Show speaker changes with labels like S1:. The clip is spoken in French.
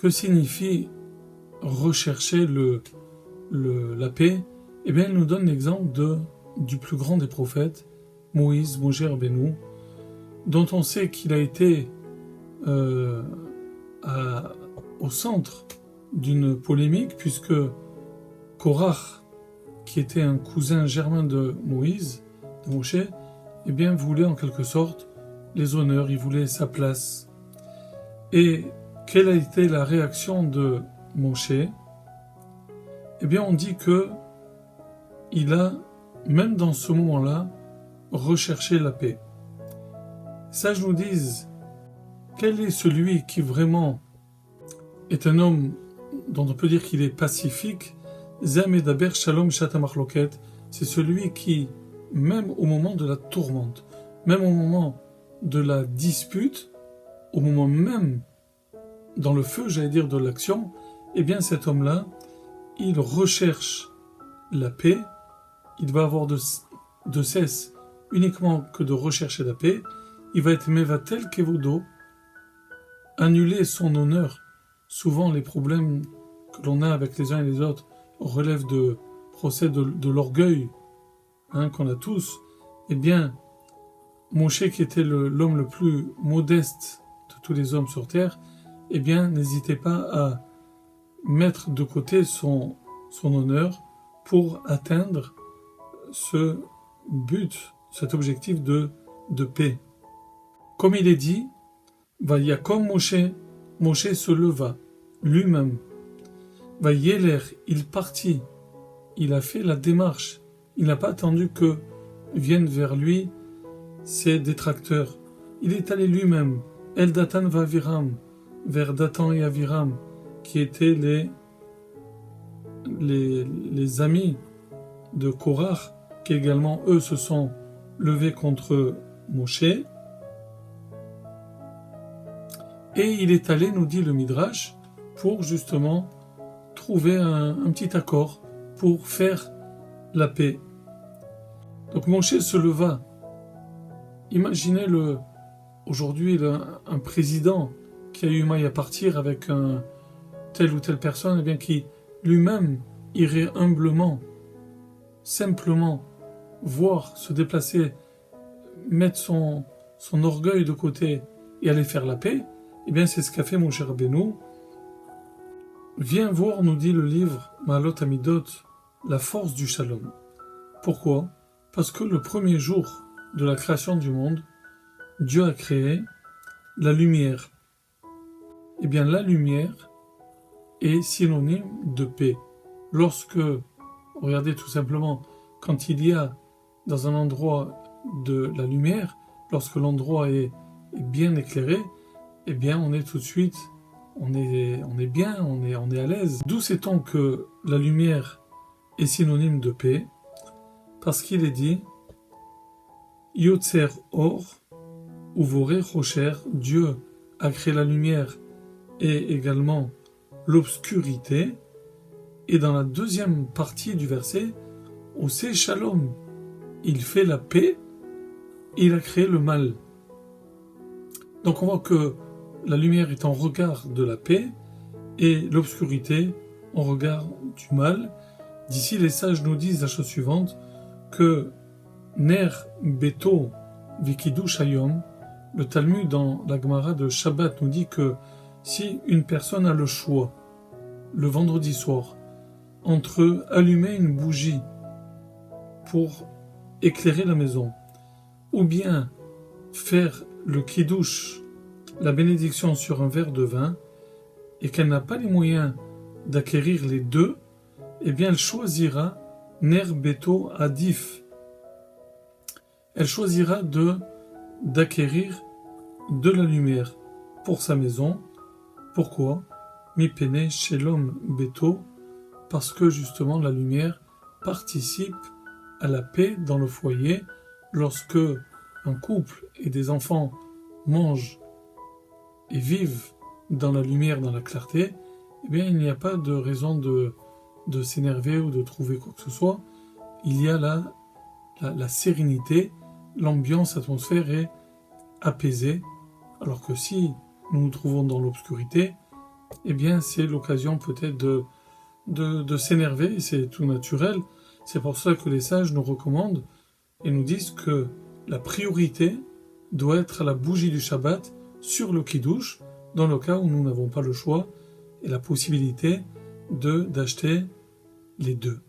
S1: Que signifie rechercher la paix? Eh bien, il nous donne l'exemple du plus grand des prophètes, Moïse, Moshe Rabbeinu, dont on sait qu'il a été au centre d'une polémique, puisque Korach, qui était un cousin germain de Moïse, de Moshe, eh bien, voulait en quelque sorte les honneurs, il voulait sa place. Et quelle a été la réaction de Moshe? Eh bien, on dit que il a, même dans ce moment-là, recherché la paix. Sages nous disent, quel est celui qui vraiment est un homme dont on peut dire qu'il est pacifique? Zamedaber Shalom Shatamachloket, c'est celui qui, même au moment de la tourmente, même au moment de la dispute, au moment même dans le feu, j'allais dire, de l'action, eh bien cet homme-là, il recherche la paix, il va avoir de cesse uniquement que de rechercher la paix, il va être mevatel kevodo, annuler son honneur. Souvent les problèmes que l'on a avec les uns et les autres relèvent de procès de l'orgueil qu'on a tous. Eh bien, Moshe, qui était l'homme le plus modeste de tous les hommes sur terre, eh bien, n'hésitez pas à mettre de côté son honneur pour atteindre ce but, cet objectif de paix. Comme il est dit, Vayakom Moshe, Moshe se leva lui-même. Vayeler, il partit, il a fait la démarche, il n'a pas attendu que viennent vers lui ses détracteurs. Il est allé lui-même, El Datan va Aviram, vers Datan et Aviram, qui étaient les amis de Korach, qui également, eux, se sont levés contre Moshe. Et il est allé, nous dit le Midrash, pour justement trouver un petit accord pour faire la paix. Donc Moshe se leva. Imaginez aujourd'hui un président qui a eu maille à partir avec telle ou telle personne, eh bien, qui lui-même irait humblement, simplement, voir se déplacer, mettre son orgueil de côté et aller faire la paix. Eh bien, c'est ce qu'a fait Moshe Rabbeinu. Viens voir, nous dit le livre Ma'alot Amidot, la force du Shalom. Pourquoi? Parce que le premier jour de la création du monde, Dieu a créé la lumière. Eh bien, la lumière est synonyme de paix. Lorsque, regardez tout simplement, quand il y a dans un endroit de la lumière, lorsque l'endroit est bien éclairé, eh bien, on est tout de suite, on est bien, on est à l'aise. D'où sait-on que la lumière est synonyme de paix? Parce qu'il est dit, Yotzer Or, Uvore Rocher, Dieu a créé la lumière et également l'obscurité. Et dans la deuxième partie du verset, Ose Shalom, il fait la paix, il a créé le mal. Donc on voit que la lumière est en regard de la paix et l'obscurité en regard du mal. D'ici, les sages nous disent la chose suivante, que Ner Beto Vikidush Hayom, le Talmud dans la Gemara de Shabbat nous dit que si une personne a le choix, le vendredi soir, entre allumer une bougie pour éclairer la maison, ou bien faire le kiddush, la bénédiction sur un verre de vin, et qu'elle n'a pas les moyens d'acquérir les deux, eh bien elle choisira Ner Beto Adif. Elle choisira d'acquérir de la lumière pour sa maison. Pourquoi? Mi pene shelom beto, parce que justement la lumière participe à la paix dans le foyer. Lorsque un couple et des enfants mangent et vivent dans la lumière, dans la clarté, eh bien il n'y a pas de raison de s'énerver ou de trouver quoi que ce soit. Il y a la sérénité, l'ambiance, l'atmosphère est apaisée, alors que si nous nous trouvons dans l'obscurité, eh bien c'est l'occasion peut-être de s'énerver, et c'est tout naturel. C'est pour ça que les sages nous recommandent et nous disent que la priorité doit être à la bougie du Shabbat sur le Kiddush, dans le cas où nous n'avons pas le choix et la possibilité d'acheter les deux.